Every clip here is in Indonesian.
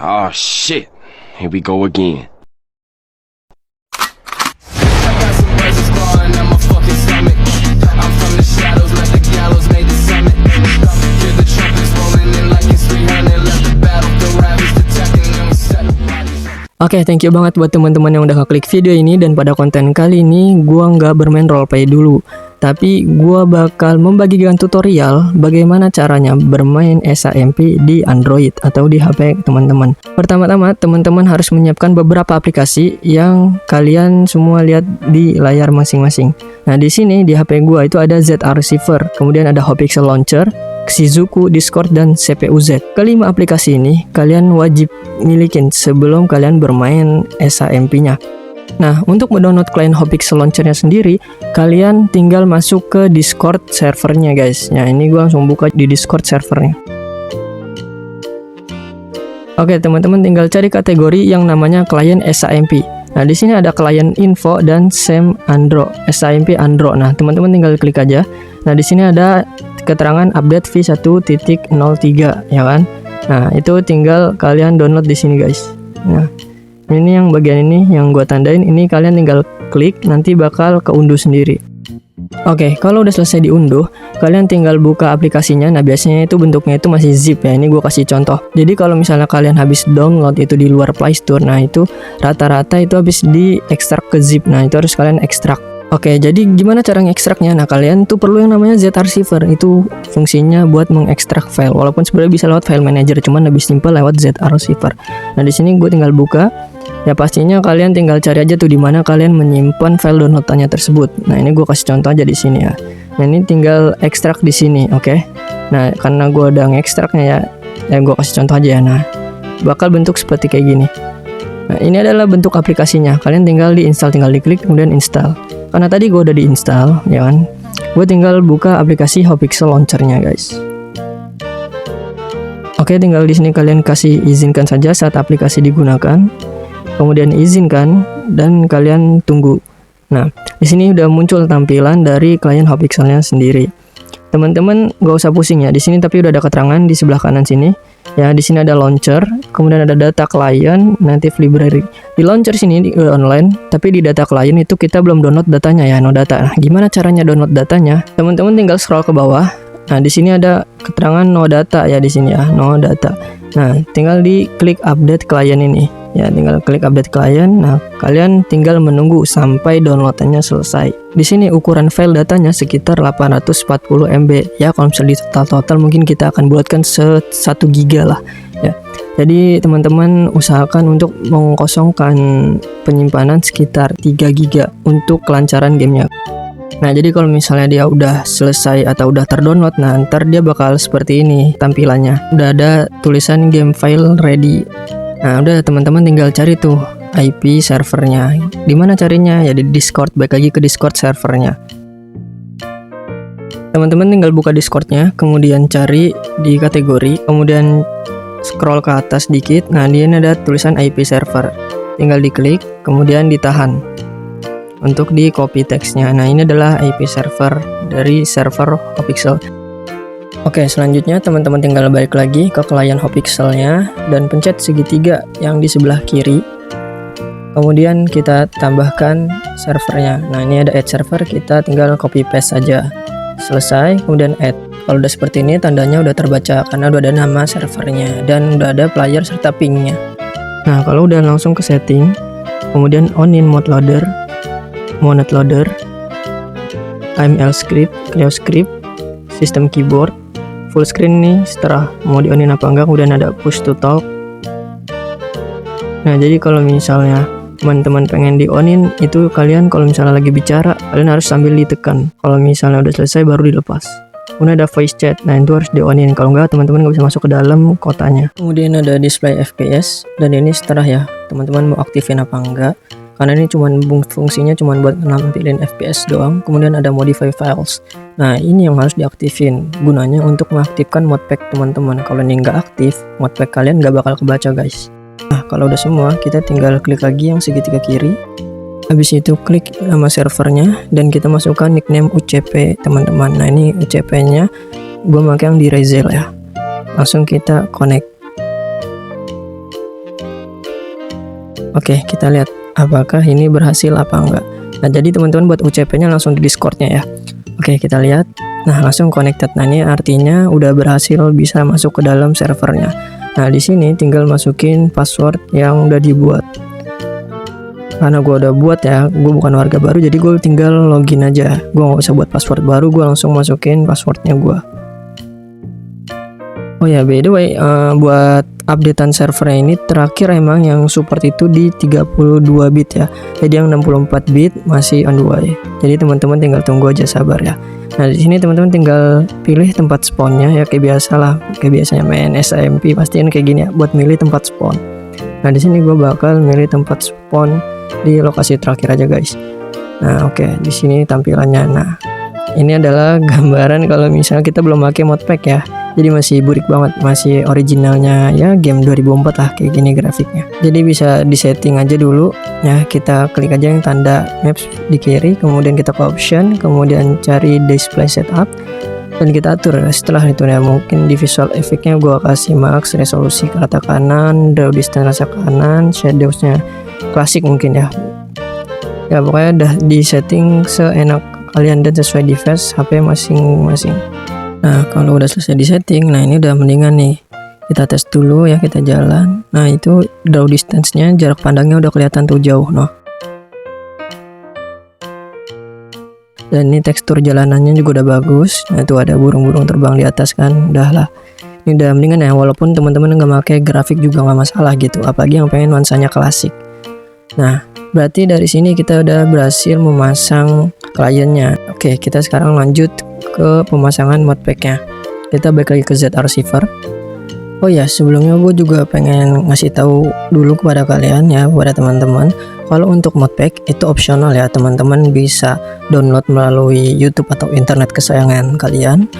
Oh shit, here we go again. Oke, thank you banget buat teman-teman yang udah klik video ini. Dan pada konten kali ini gua nggak bermain roleplay dulu, tapi gua bakal membagikan tutorial bagaimana caranya bermain SMP di Android atau di HP teman-teman. Pertama-tama teman-teman harus menyiapkan beberapa aplikasi yang kalian semua lihat di layar masing-masing. Nah, di sini di HP gua itu ada ZR Receiver, kemudian ada Hopixel Launcher, Shizuku, Discord, dan CPU-Z. Kelima aplikasi ini kalian wajib milikin sebelum kalian bermain SMP-nya. Nah, untuk mendownload klien Hopixel Launcher-nya sendiri, kalian tinggal masuk ke Discord servernya, guys. Nah, ini gue langsung buka di Discord servernya. Oke, teman-teman tinggal cari kategori yang namanya klien SMP. Nah, di sini ada klien info dan SAM Andro, SMP Andro. Nah, teman-teman tinggal klik aja. Nah, di sini ada keterangan update v1.03 ya kan. Nah, itu tinggal kalian download di sini, guys. Nah, ini yang bagian ini yang gua tandain, ini kalian tinggal klik, nanti bakal keunduh sendiri. Oke, kalau udah selesai diunduh, kalian tinggal buka aplikasinya. Nah, biasanya itu bentuknya itu masih zip ya. Ini gua kasih contoh. Jadi kalau misalnya kalian habis download itu di luar Play Store, nah itu rata-rata itu habis diekstrak ke zip. Nah, itu harus kalian ekstrak. Oke, jadi gimana cara ngekstraknya? Nah, kalian tuh perlu yang namanya ZR Receiver. Itu fungsinya buat mengekstrak file. Walaupun sebenarnya bisa lewat file manager, cuman lebih simpel lewat ZR Receiver. Nah, di sini gue tinggal buka. Ya pastinya kalian tinggal cari aja tuh di mana kalian menyimpan file downloadannya tersebut. Nah, ini gue kasih contoh aja di sini ya. Nah, ini tinggal ekstrak di sini, oke? Nah, karena gue udah ngekstraknya ya gue kasih contoh aja ya. Nah, bakal bentuk seperti kayak gini. Nah, ini adalah bentuk aplikasinya. Kalian tinggal diinstal, tinggal diklik kemudian install. Karena tadi gue udah diinstal, ya kan? Gue tinggal buka aplikasi Hopixel Launcher-nya, guys. Oke, tinggal di sini kalian kasih izinkan saja saat aplikasi digunakan. Kemudian izinkan dan kalian tunggu. Nah, di sini udah muncul tampilan dari klien Hopixel-nya sendiri. Teman-teman gak usah pusing ya. Di sini tapi udah ada keterangan di sebelah kanan sini. Ya, di sini ada launcher, kemudian ada data client, native library. Di launcher sini di online, tapi di data client itu kita belum download datanya ya, no data. Nah, gimana caranya download datanya? Teman-teman tinggal scroll ke bawah. Nah, di sini ada keterangan no data ya di sini ya, no data. Nah, tinggal diklik update client ini. Ya, tinggal klik update client. Nah, kalian tinggal menunggu sampai downloadannya selesai. Di sini ukuran file datanya sekitar 840 MB. Ya, kalau misalnya di total mungkin kita akan buatkan 1 GB lah. Ya. Jadi, teman-teman usahakan untuk mengkosongkan penyimpanan sekitar 3 GB untuk kelancaran gamenya. Nah, jadi kalau misalnya dia udah selesai atau udah terdownload, nah ntar dia bakal seperti ini tampilannya. Udah ada tulisan game file ready. Nah, udah teman-teman tinggal cari tuh IP servernya. Dimana carinya? Ya di Discord. Baik lagi ke Discord servernya. Teman-teman tinggal buka Discordnya, kemudian cari di kategori, kemudian scroll ke atas dikit. Nah, di sini ada tulisan IP server. Tinggal diklik, kemudian ditahan untuk di copy teksnya. Nah, ini adalah IP server dari server Hopixel. Oke, selanjutnya teman-teman tinggal balik lagi ke klien Hopixel-nya dan pencet segitiga yang di sebelah kiri. Kemudian kita tambahkan servernya. Nah, ini ada add server, kita tinggal copy paste saja. Selesai, kemudian add. Kalau udah seperti ini tandanya udah terbaca karena udah ada nama servernya dan udah ada player serta pingnya. Nah, kalau udah langsung ke setting, kemudian onin mode loader, AML script, Clio script, sistem keyboard, full screen nih setelah mau di onin apa enggak, kemudian ada push to talk. Nah, jadi kalau misalnya teman-teman pengen di onin itu kalian kalau misalnya lagi bicara kalian harus sambil ditekan. Kalau misalnya udah selesai baru dilepas. Kemudian ada voice chat, nah itu harus di onin, kalau enggak teman-teman nggak bisa masuk ke dalam kotanya. Kemudian ada display FPS dan ini setelah ya teman-teman mau aktifin apa enggak. Karena ini fungsinya cuma buat nampilin FPS doang. Kemudian ada modify files. Nah, ini yang harus diaktifin gunanya untuk mengaktifkan modpack teman-teman. Kalau ini nggak aktif, modpack kalian nggak bakal kebaca, guys. Nah, kalau udah semua, kita tinggal klik lagi yang segitiga kiri. Habis itu klik nama servernya dan kita masukkan nickname UCP teman-teman. Nah, ini UCP-nya gue pakai yang di Razel ya. Langsung kita connect. Oke, kita lihat apakah ini berhasil apa enggak. Nah, jadi teman-teman buat UCP-nya langsung di Discord-nya ya. Oke, kita lihat. Nah, langsung connected. Nah, ini artinya udah berhasil bisa masuk ke dalam servernya. Nah, di sini tinggal masukin password yang udah dibuat. Karena gue udah buat ya, gue bukan warga baru, jadi gue tinggal login aja. Gue nggak usah buat password baru, gue langsung masukin passwordnya gue. Oh ya, by the way, buat updatean servernya ini terakhir emang yang support itu di 32 bit ya. Jadi yang 64 bit masih on the way. Jadi teman-teman tinggal tunggu aja, sabar ya. Nah, di sini teman-teman tinggal pilih tempat spawnnya ya, kayak biasa lah, kayak biasanya main SAMP pastiin kayak gini ya, buat milih tempat spawn. Nah, di sini gue bakal milih tempat spawn di lokasi terakhir aja guys. Nah, oke, di sini tampilannya. Nah, ini adalah gambaran kalau misalnya kita belum pakai modpack ya. Jadi masih burik banget, masih originalnya ya, game 2004 lah kayak gini grafiknya. Jadi bisa disetting aja dulu ya, kita klik aja yang tanda maps di kiri, kemudian kita ke option, kemudian cari display setup dan kita atur. Setelah itu ya, mungkin di visual effectnya gua kasih max, resolusi ke rata kanan, draw distance rata kanan, shadowsnya klasik mungkin ya. Ya pokoknya udah di setting seenak kalian dan sesuai device HP masing-masing. Nah, kalau udah selesai di setting, nah ini udah mendingan nih. Kita tes dulu ya, kita jalan. Nah, itu draw distance-nya, jarak pandangnya udah kelihatan tuh jauh, noh. Dan ini tekstur jalanannya juga udah bagus. Nah, itu ada burung-burung terbang di atas kan, udah lah. Ini udah mendingan ya, walaupun teman-teman nggak pakai grafik juga nggak masalah gitu. Apalagi yang pengen nuansanya klasik. Nah, berarti dari sini kita udah berhasil memasang kliennya. Oke, kita sekarang lanjut ke pemasangan modpack-nya. Kita balik lagi ke Z Archiver. Oh ya, sebelumnya gue juga pengen ngasih tahu dulu kepada kalian ya, kepada teman-teman, kalau untuk modpack itu opsional ya, teman-teman bisa download melalui YouTube atau internet kesayangan kalian.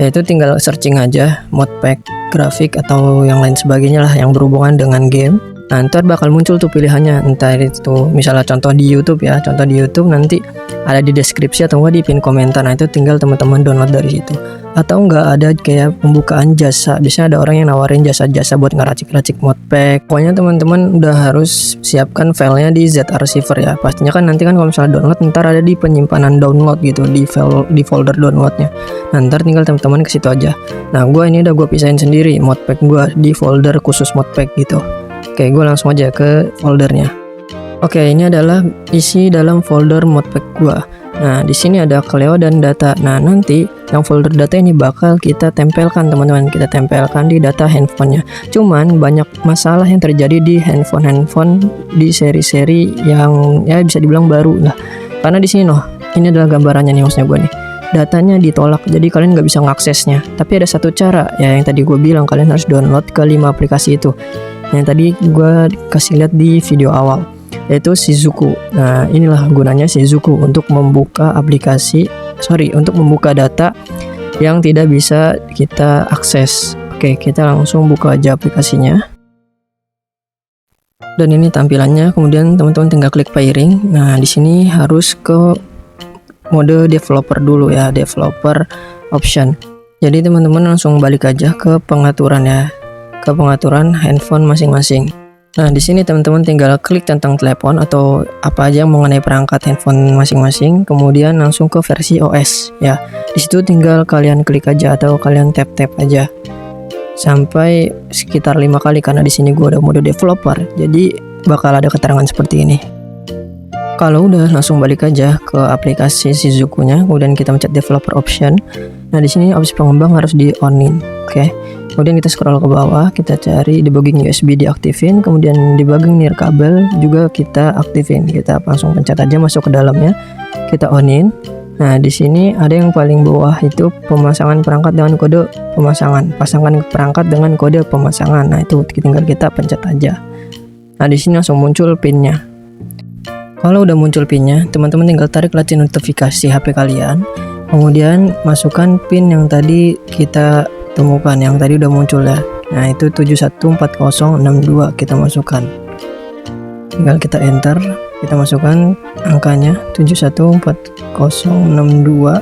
Yaitu tinggal searching aja modpack grafik atau yang lain sebagainya lah yang berhubungan dengan game. Nah, ntar bakal muncul tuh pilihannya, entah itu misalnya contoh di YouTube ya, contoh di YouTube nanti ada di deskripsi atau enggak di pin komentar. Nah, itu tinggal teman-teman download dari situ. Atau enggak ada kayak pembukaan jasa, biasanya ada orang yang nawarin jasa-jasa buat ngeracik-racik modpack. Pokoknya teman-teman udah harus siapkan filenya di Z Archiver ya. Pastinya kan nanti kan kalau misalnya download ntar ada di penyimpanan download gitu, di folder downloadnya. Nah, ntar tinggal teman-teman ke situ aja. Nah, gue ini udah gue pisahin sendiri modpack gue di folder khusus modpack gitu. Oke, gue langsung aja ke foldernya. Oke, ini adalah isi dalam folder modpack gue. Nah, di sini ada Cleo dan data. Nah, nanti yang folder data ini bakal kita tempelkan teman-teman. Kita tempelkan di data handphonenya. Cuman banyak masalah yang terjadi di handphone di seri-seri yang ya bisa dibilang baru lah. Karena di sini ini adalah gambarannya nih maksudnya gue nih. Datanya ditolak, jadi kalian nggak bisa mengaksesnya. Tapi ada satu cara ya, yang tadi gue bilang kalian harus download ke 5 aplikasi itu. Yang tadi gue kasih lihat di video awal, yaitu Shizuku. Nah, inilah gunanya Shizuku untuk membuka untuk membuka data yang tidak bisa kita akses. Oke, kita langsung buka aja aplikasinya. Dan ini tampilannya, kemudian teman-teman tinggal klik pairing. Nah, di sini harus ke mode developer dulu ya, developer option. Jadi teman-teman langsung balik aja ke pengaturan ya, ke pengaturan handphone masing-masing. Nah, di sini teman-teman tinggal klik tentang telepon atau apa aja mengenai perangkat handphone masing-masing, kemudian langsung ke versi OS ya. Di situ tinggal kalian klik aja atau kalian tap-tap aja sampai sekitar 5 kali, karena di sini gua udah mode developer. Jadi bakal ada keterangan seperti ini. Kalau udah langsung balik aja ke aplikasi Shizuku-nya, kemudian kita mencet developer option. Nah, di sini opsi pengembang harus di on-in. Oke. Kemudian kita scroll ke bawah, kita cari debugging USB diaktifin, kemudian debugging near kabel juga kita aktifin. Kita langsung pencet aja masuk ke dalamnya. Kita on-in. Nah, di sini ada yang paling bawah itu pemasangan perangkat dengan kode pemasangan. Pasangkan perangkat dengan kode pemasangan. Nah, itu tinggal kita pencet aja. Nah, di sini langsung muncul PIN-nya. Kalau udah muncul PIN-nya, teman-teman tinggal tarik latih notifikasi HP kalian. Kemudian masukkan PIN yang tadi kita temukan, yang tadi udah muncul ya. Nah, itu 714062 kita masukkan. Tinggal kita enter, kita masukkan angkanya 714062.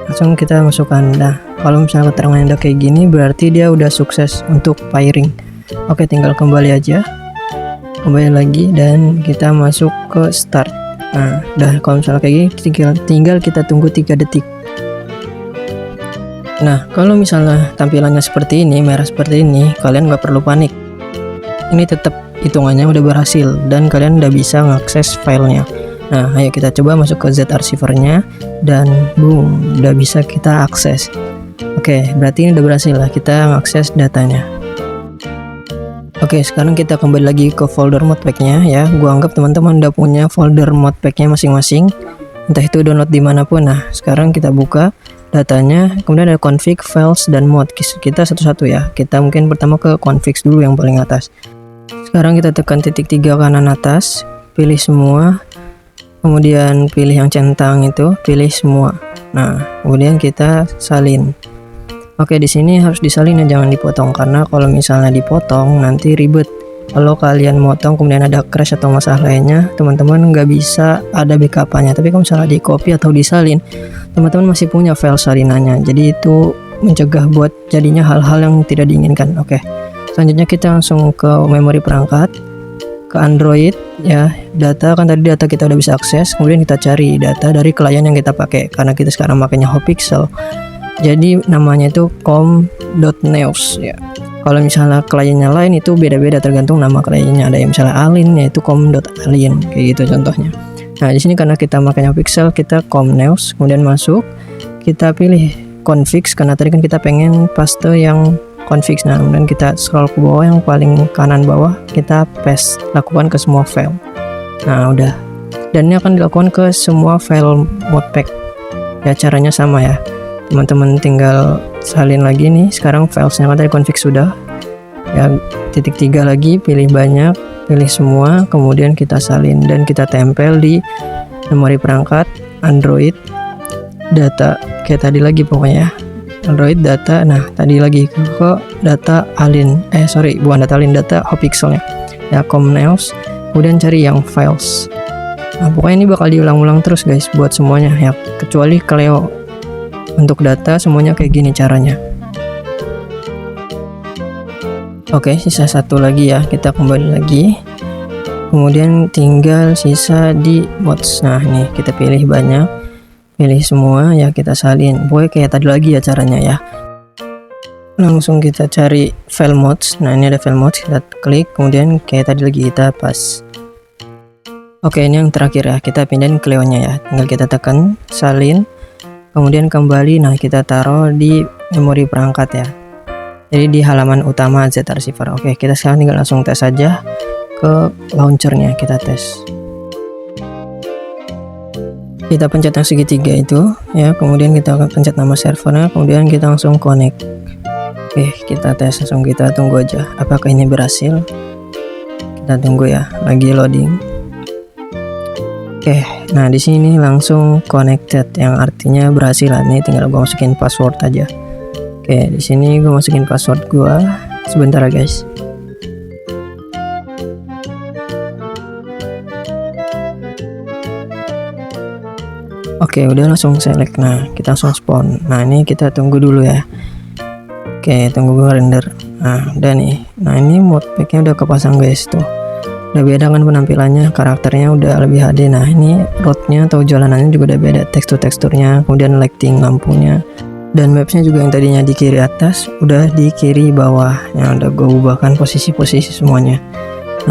Langsung kita masukkan. Nah, kalau misalnya keterangan udah kayak gini berarti dia udah sukses untuk pairing. Oke, tinggal kembali aja. kembali lagi dan kita masuk ke start. Nah, udah kalau misalnya kayak gini tinggal kita tunggu 3 detik. Nah, kalau misalnya tampilannya seperti ini, merah seperti ini, kalian nggak perlu panik. Ini tetap hitungannya udah berhasil dan kalian udah bisa mengakses filenya. Nah, ayo kita coba masuk ke Z Archiver-nya dan boom, udah bisa kita akses. Oke, berarti ini udah berhasil lah kita mengakses datanya. Oke, sekarang kita kembali lagi ke folder modpack-nya ya. Gua anggap teman-teman udah punya folder modpack-nya masing-masing. Entah itu download dimanapun. Nah, sekarang kita buka datanya, kemudian ada config, files, dan mod. Kita satu-satu ya. Kita mungkin pertama ke config dulu yang paling atas. Sekarang kita tekan titik 3 kanan atas, pilih semua. Kemudian pilih yang centang itu, pilih semua. Nah, kemudian kita salin. Oke, di sini harus disalin ya, jangan dipotong karena kalau misalnya dipotong nanti ribet. Kalau kalian motong kemudian ada crash atau masalah lainnya, teman-teman nggak bisa ada backup-nya. Tapi kalau misalnya di copy atau disalin, teman-teman masih punya file salinannya. Jadi itu mencegah buat jadinya hal-hal yang tidak diinginkan. Oke, selanjutnya kita langsung ke memori perangkat, ke Android ya. Data kan tadi data kita udah bisa akses, kemudian kita cari data dari klien yang kita pakai karena kita sekarang makanya Hopixel. Jadi namanya itu com.news ya. Kalau misalnya kliennya lain itu beda-beda tergantung nama kliennya. Ada yang misalnya Alin yaitu com.alien kayak gitu contohnya. Nah, di sini karena kita makanya Hopixel, kita com.news, kemudian masuk, kita pilih config karena tadi kan kita pengen paste yang config. Nah, kemudian kita scroll ke bawah yang paling kanan bawah, kita paste, lakukan ke semua file. Nah, udah. Dan ini akan dilakukan ke semua file modpack. Ya, caranya sama ya. Teman-teman tinggal salin lagi nih. Sekarang filesnya kan tadi config sudah. Ya, titik 3 lagi, pilih banyak, pilih semua, kemudian kita salin dan kita tempel di memori perangkat Android data kayak tadi lagi pokoknya. Android data, nah tadi lagi ke data Alin, bukan data Alin, data Hopixelnya ya, com.news, kemudian cari yang files. Nah, pokoknya ini bakal diulang-ulang terus guys buat semuanya ya, kecuali Cleo. Untuk data semuanya kayak gini caranya. Oke, sisa satu lagi ya, kita kembali lagi, kemudian tinggal sisa di mods. Nah, nih kita pilih banyak, pilih semua ya, kita salin. Pokoknya kayak tadi lagi ya caranya ya. Langsung kita cari file mods. Nah, ini ada file mods, kita klik, kemudian kayak tadi lagi kita pas. Oke, ini yang terakhir ya, kita pindahin Cleo-nya ya. Tinggal kita tekan salin, kemudian kembali. Nah, kita taruh di memori perangkat ya. Jadi di halaman utama Z Archiver. Oke, kita sekarang tinggal langsung tes saja ke launchernya, kita tes. Kita pencet yang segitiga itu ya, kemudian kita akan pencet nama servernya, kemudian kita langsung connect. Oke, kita tes, langsung kita tunggu aja apakah ini berhasil. Kita tunggu ya, lagi loading. Oke, nah di sini langsung connected, yang artinya berhasil lah. Nih tinggal gua masukin password aja. Oke, di sini gua masukin password gua. Sebentar ya guys. Oke, udah langsung select. Nah, kita langsung spawn. Nah, ini kita tunggu dulu ya. Oke, tunggu render. Nah, udah nih. Nah, ini modpacknya udah kepasang guys tuh. Udah beda kan penampilannya, karakternya udah lebih HD. Nah, ini roadnya atau jalanannya juga udah beda, teksturnya, kemudian lighting lampunya, dan mapsnya juga yang tadinya di kiri atas udah di kiri bawah. Yang udah gue ubahkan posisi-posisi semuanya.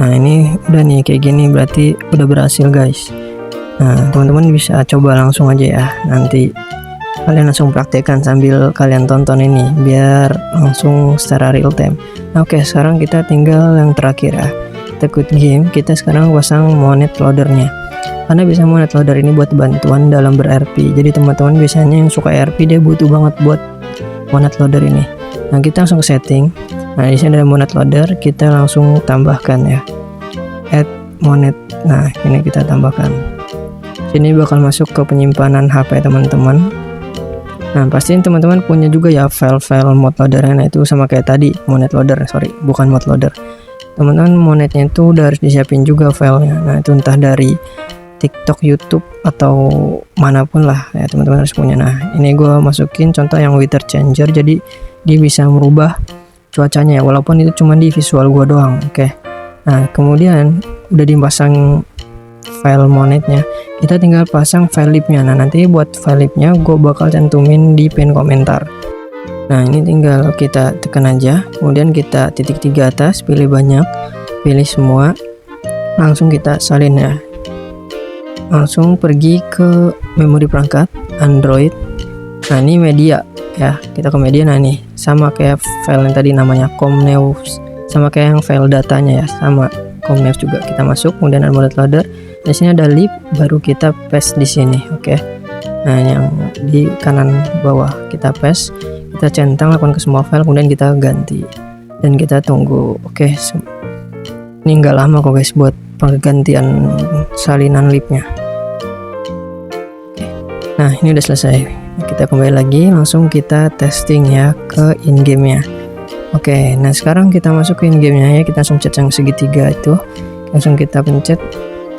Nah, ini udah nih kayak gini, berarti udah berhasil guys. Nah, teman-teman bisa coba langsung aja ya, nanti kalian langsung praktekkan sambil kalian tonton ini biar langsung secara real time. Nah, oke, sekarang kita tinggal yang terakhir ya, kita quit game. Kita sekarang pasang monet loadernya, karena bisa monet loader ini buat bantuan dalam ber-RP. Jadi teman-teman biasanya yang suka RP dia butuh banget buat monet loader ini. Nah, kita langsung ke setting. Nah, di sini ada monet loader, kita langsung tambahkan ya, add monet. Nah, ini kita tambahkan. Sini bakal masuk ke penyimpanan HP teman-teman. Nah, pastiin teman-teman punya juga ya file-file mod loadernya. Nah, itu sama kayak tadi, monet loader, bukan mod loader. Teman-teman monetnya itu udah harus disiapin juga filenya. Nah, itu entah dari TikTok, YouTube, atau manapun lah ya, teman-teman harus punya. Nah, ini gue masukin contoh yang weather changer, jadi dia bisa merubah cuacanya ya, walaupun itu cuma di visual gue doang. Oke. Nah, kemudian udah dipasang file monetnya, kita tinggal pasang file libnya. Nah, nanti buat file libnya gue bakal cantumin di pin komentar. Nah, ini tinggal kita tekan aja, kemudian kita titik 3 atas, pilih banyak, pilih semua, langsung kita salin ya. Langsung pergi ke memori perangkat Android. Nah, ini media ya, kita ke media. Nah, ini sama kayak file yang tadi namanya Comneus, sama kayak yang file datanya ya, sama Comneus juga. Kita masuk, kemudian ada bootloader. Di sini ada lib, baru kita paste di sini, oke. Nah, yang di kanan bawah kita paste, kita centang, lakukan ke semua file, kemudian kita ganti dan kita tunggu. Oke, ini nggak lama kok guys buat pergantian salinan libnya. Oke. Nah, ini udah selesai. Kita kembali lagi, langsung kita testing ya ke in game-nya. Oke, nah sekarang kita masuk ke in game-nya ya, kita langsung pencet yang segitiga itu, langsung kita pencet,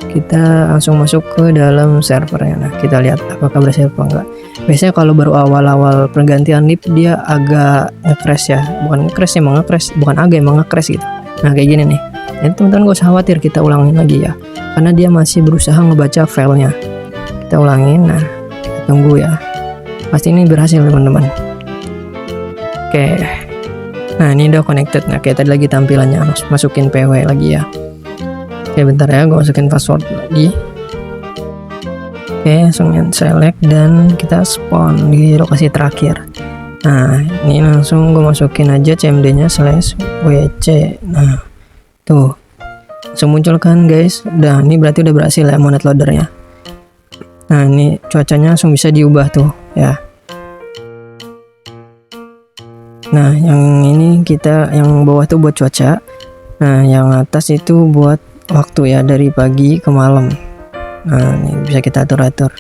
kita langsung masuk ke dalam servernya. Nah, kita lihat apakah berhasil apa enggak. Biasanya kalau baru awal-awal pergantian lib dia agak nge-crash ya, bukan nge-crash, emang nge-crash, bukan agak, emang nge-crash gitu. Nah, kayak gini nih. Jadi teman-teman gak usah khawatir, kita ulangin lagi ya, karena dia masih berusaha ngebaca filenya. Kita ulangin, nah kita tunggu ya, pasti ini berhasil teman-teman. Oke, nah ini udah connected. Nah, kayak tadi lagi tampilannya, masukin PW lagi ya. Oke, bentar ya, gue masukin password lagi. Oke, langsung select dan kita spawn di lokasi terakhir. Nah, ini langsung gue masukin aja cmd-nya /wc. Nah, tuh langsung muncul kan guys. Udah, ini berarti udah berhasil ya monet loadernya. Nah, ini cuacanya langsung bisa diubah tuh ya. Nah, yang ini kita, yang bawah tuh buat cuaca. Nah, yang atas itu buat waktu ya, dari pagi ke malam. Nah, ini bisa kita atur-atur.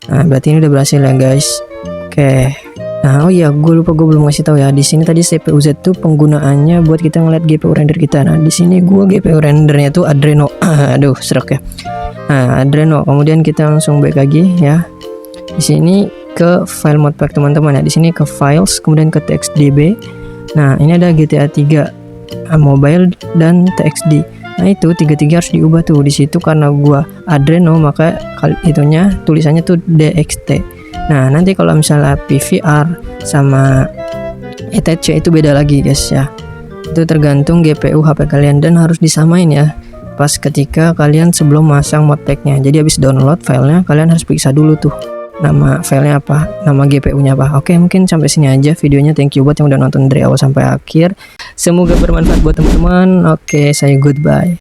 Nah, berarti ini udah berhasil ya guys. Oke. Nah, oh iya, gue belum ngasih tahu ya. Di sini tadi CPU-Z tuh penggunaannya buat kita ngeliat GPU render kita. Nah, di sini gue GPU rendernya tuh Adreno. Aduh, serak ya. Nah, Adreno. Kemudian kita langsung back lagi ya. Di sini ke file modpack teman-teman ya. Di sini ke files, kemudian ke txdb. Nah, ini ada GTA 3 mobile dan txd. Nah, itu tiga-tiga harus diubah tuh di situ, karena gua Adreno maka itunya tulisannya tuh DXT. Nah, nanti kalau misalnya PVR sama ETC itu beda lagi guys ya. Itu tergantung GPU HP kalian dan harus disamain ya pas ketika kalian sebelum masang modpacknya. Jadi habis download filenya kalian harus periksa dulu tuh nama filenya apa, nama GPU-nya apa. Oke, mungkin sampai sini aja videonya. Thank you buat yang udah nonton dari awal sampai akhir. Semoga bermanfaat buat teman-teman. Oke, saya goodbye.